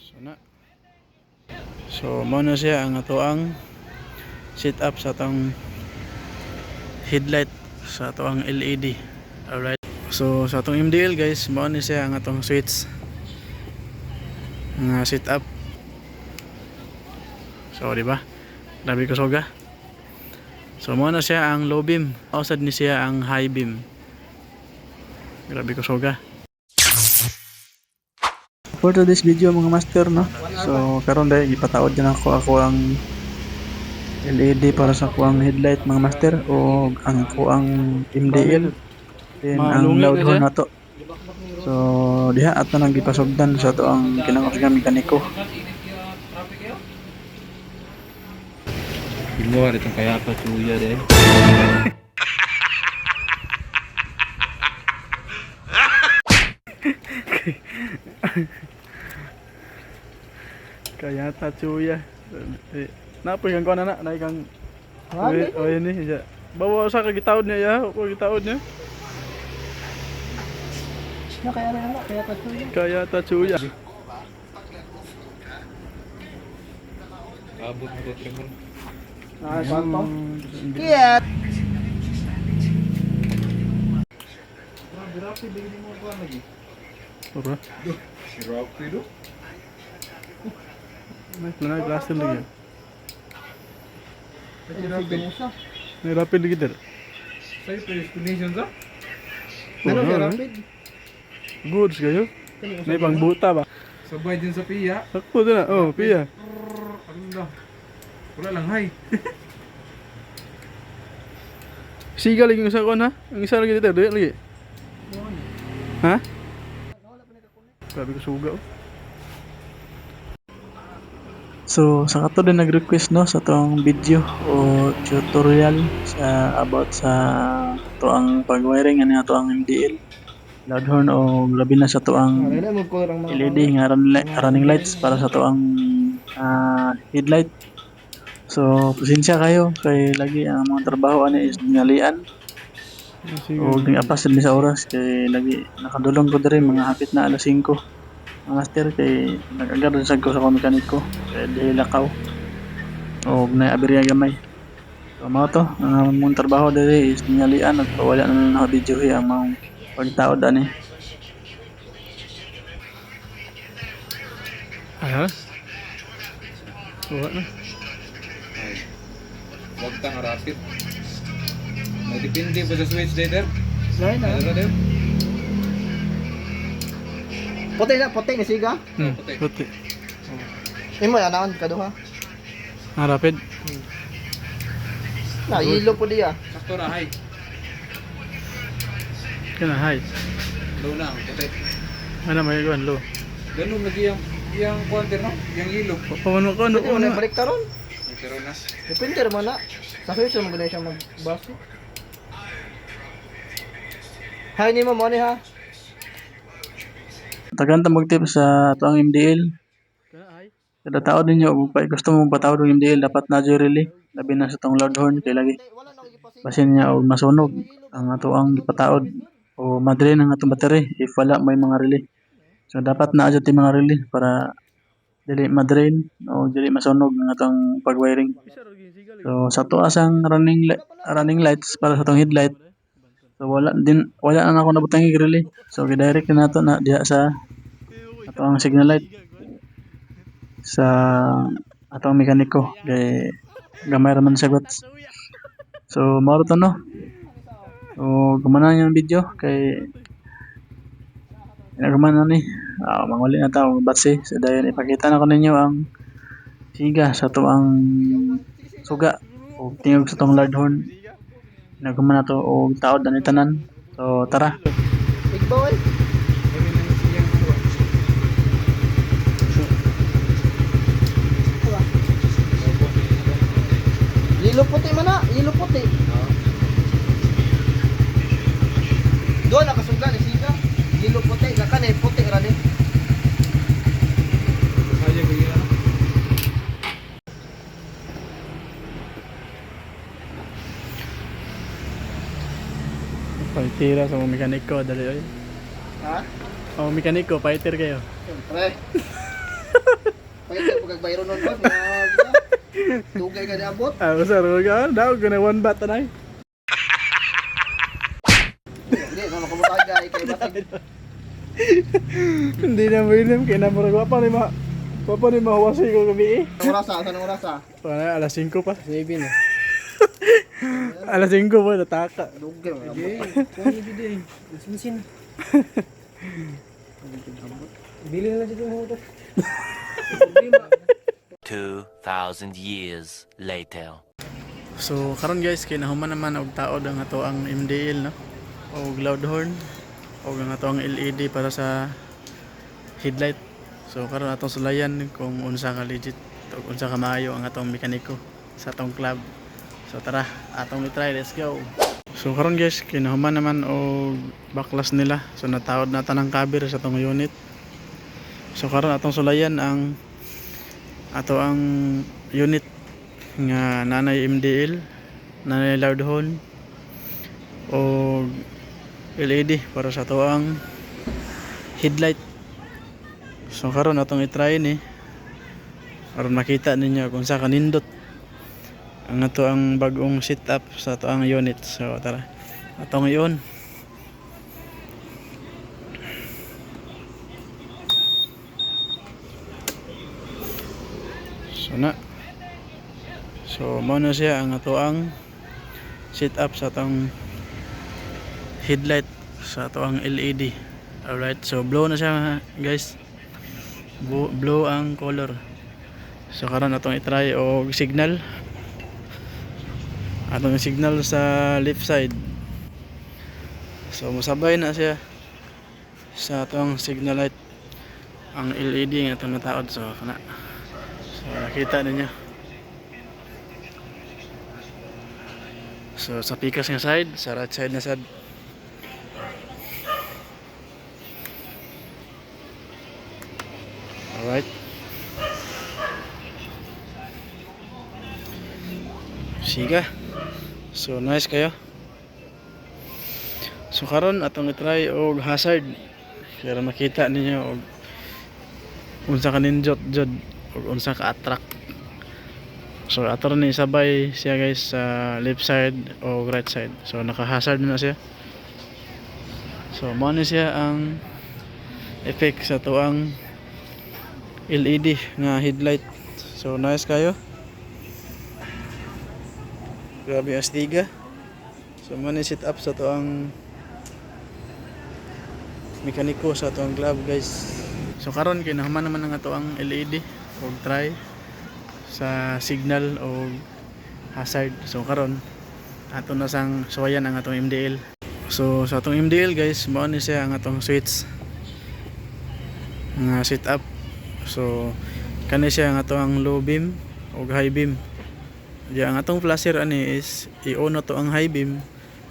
So na. So mao na siya ang atoang set up sa atong headlight sa atoang LED. Alright. So sa atong MDL guys, mao na siya ang atong switch nga set up. So di ba? Grabe ko soga. So mao na siya ang low beam, usad ni siya ang high beam. Grabe ko soga. For today's video mga master, no? So karon dahil ipataod din ako ang LED para sa kuang headlight mga master o ang kuang MDL then ang loud horn nato. So diha ato nang gipasugdan sa ato ang kinahanglan mekaniko. Imo ada tong kaya apa tuya deh. Kaya tachuya. Napa yang kau anak naik kang. Oh ini ya. Bawa sa kagitaod niya ya, kagitaod niya. Na kaya na kaya tachuya. Kaya tachuya. Abot ko tremor. Ah, santo. Kaya. Grabe bigyan mo ko lagi. Apa? Grabe do. May plana glass lagi. May rapid lagi der. Saya explanation sa? Ano kaya rapid? Goods kayo. May pang buta ba? Sabay din sa piya. Sakto din na. Oh, piya. Allah. Wala lang hay. Siga lagi sa kon ha. Ang isa lagi dito, dili lagi. Ha? Grabe ko suga oh. So, sa kato din nag-request no sa tong video o tutorial sa about sa to ang pag-wiring ani ato ang MDL loud horn o labi na sa to ang LED nga running lights para sa to ang headlight. So, pasensya kayo kay lagi ang mga trabaho ani is dinalian. O ding apas din sa oras kay lagi nakadulong ko diri mga hapit na alas 5. Ang master kay nag-agad sa ko sa mekaniko kay dili lakaw o na aberya gamay. So mao to ang mong trabaho diri is dinalian at wala na na video ang mga pagtaod ani. Aha. Wala na. Wag tang rapid. May depende pa sa switch later. Lain na. Ano daw? Puti ni siga. Puti. Imo ya naon kaduha. Rapid. Na ilo po diya. Sakto na hay. Kana high. Low na ang puti. Ano may kuan low. Ganun lagi yang counter no, yang ilog. Paano ko Pwede mo na balik taron. Pero na. Depende naman na. Sa switch mo gani siya magbase. Hay ni mo ni ha. Tagan ta mag-tip sa ato ang MDL. Kada tao din nyo, gusto mong patawad ng MDL, dapat na relay. Labi na sa tong loud horn, kay lagi. Basin niya o masunog ang ato ang ipataod. O madrain ang atong battery if wala may mga relay. So dapat na adjust yung mga relay para dili madrain o dili masunog ang atong pag-wiring. So sa tuas ang running lights para sa atong headlight. So wala na ako nabutang yung relay. So i-direct na nato na diha sa atong signal light sa atong mekaniko kay gamay ra man sa watts. So mao to no. O gumana yung video kay gumana ni manguli na tawo batse so dayon ipakita na ko ninyo ang siga sa to ang suga o tingog sa tong loud horn. Nagumana to o taod ani tanan. So tara. Big boy. Ilo puti man na, ilo puti. Doon nakasugla ni siga. Ilo puti, nakan eh puti ra ni. Saya kaya. Paitira sa mga mekaniko dali oy. Ha? Oh mekaniko, paitir kayo. Siyempre. pagbayro nun boss. Dugay ka niabot. Ah, sir, daw gana 1 bat tanay. Hindi, no makamutagay kay batag. Hindi na mo inom kay namurag wa pa ni mahawasi ko gabi eh. Anong orasa? Wala, alas 5 pa. 7 na. Alas 5 pa nataka. Dugay mo. Kuha niyo din. Sinsin. Bili na lang dito ng motor. 2,000 years later. So karon guys kinahuman naman og taod ang ato ang MDL no. Og loud horn og ang ato ang LED para sa headlight. So karon atong sulayan kung unsa ka legit ug unsa ka maayo ang atong mekaniko sa atong club. So tara, atong i-try, let's go. So karon guys kinahuman naman og backlash nila. So nataod na tanang cover sa atong unit. So karon atong sulayan ang ato ang unit nga nanay MDL, nanay loud horn o LED para sa ato ang headlight. So karon atong i-try ni aron makita ninyo kung sa kanindot ang ato ang bagong setup sa ato ang unit. So tara, atong i-on. So na. So mao na siya ang ato ang setup sa atong headlight sa ato ang LED. Alright, so blow na siya guys. Blow ang color. So karon atong i-try og signal. Atong signal sa left side. So masabay na siya sa atong signal light ang LED nga atong nataod. So kana. So nakita ninyo. So sa pikas nga side, sa right side na sad. Alright. Siga. So nice kayo. So karon atong i-try og hazard para makita ninyo og unsa ka ninjot jud og unsa ka attract. So ato ni sabay siya guys sa left side o right side. So naka-hazard na siya. So mao ni siya ang effect sa tuang LED nga headlight. So nice kayo. Grabe ang astiga. So mao ni set up sa tuang mekaniko sa tuang club guys. So karon kinahuman naman ang ato ang LED og try sa signal o hazard. So karon ato na sang suwayan ang atong MDL. So sa atong MDL guys, mao ni siya ang atong switch nga setup. So kani siya ang atong low beam o high beam. Diya ang atong flasher ani is i-on na to ang high beam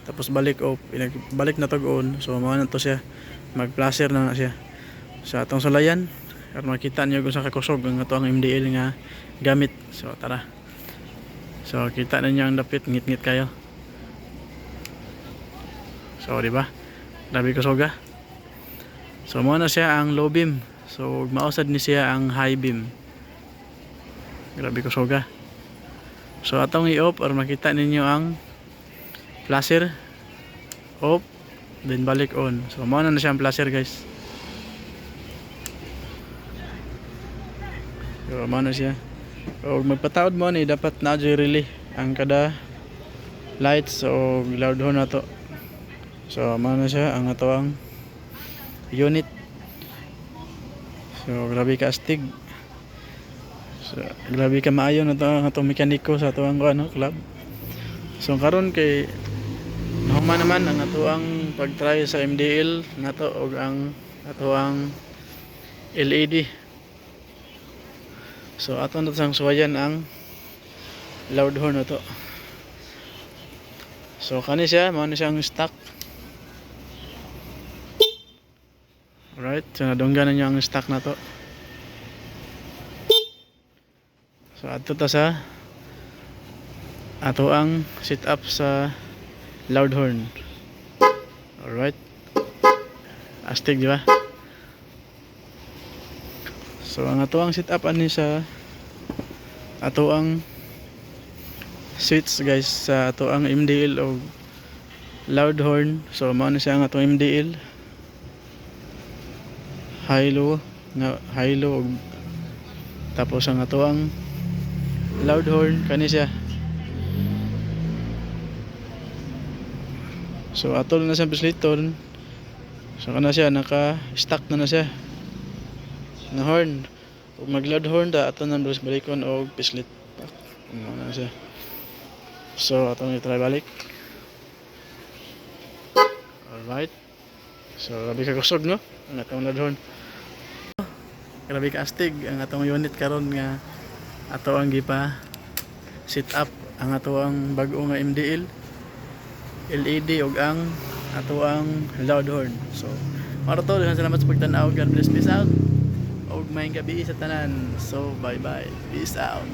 tapos balik off, balik na tag on. So mao na to siya, mag-flasher na siya. Sa atong sulayan aron makita niyo kung sa kakusog ang atong MDL nga gamit. So tara. So kita ninyo ang dapit, ngit-ngit kayo. So di ba? Grabe kusoga. So mao na siya ang low beam. So mausad ni siya ang high beam. Grabe kusoga. So atong i-off para makita ninyo ang flasher. Off, then balik on. So mao na siya ang flasher guys. So mao na siya. O magpataod mo ni dapat na relay ang kada lights o loud horn na to. So mao na siya ang ato ang unit. So grabe ka astig. So grabe ka maayo na to ang atong mekaniko sa ato ang ano club. So karon kay nahuman naman ang ato ang pag-try sa MDL nato og ang ato ang LED. So ato na sang suwayan ang loud horn na to. So kani siya, mao ni siyang stock. Alright, so nadunggan na niyo ang stock na to. So ato ta sa ato ang setup sa loud horn. Alright. Astig di ba? So ang ato ang setup ani sa ato ang switch guys sa ato ang MDL o loud horn. So mao na siya ang atong MDL, high low og tapos ang ato ang loud horn kani siya. So atol na siya pisliton. So kana siya naka stack na siya na horn. Ug mag loud horn da ato nang balikon og pislit. Ano na siya. So atong i-try balik. Alright. So grabe ka kusog no ang atong loud horn. Grabe ka astig ang atong unit karon nga ato ang gipa set up ang ato ang bag-o nga MDL LED ug ang ato ang loud horn. So maro to, salamat sa pagtan-aw. God bless, peace out. Og maayong gabi sa tanan. So bye bye, peace out.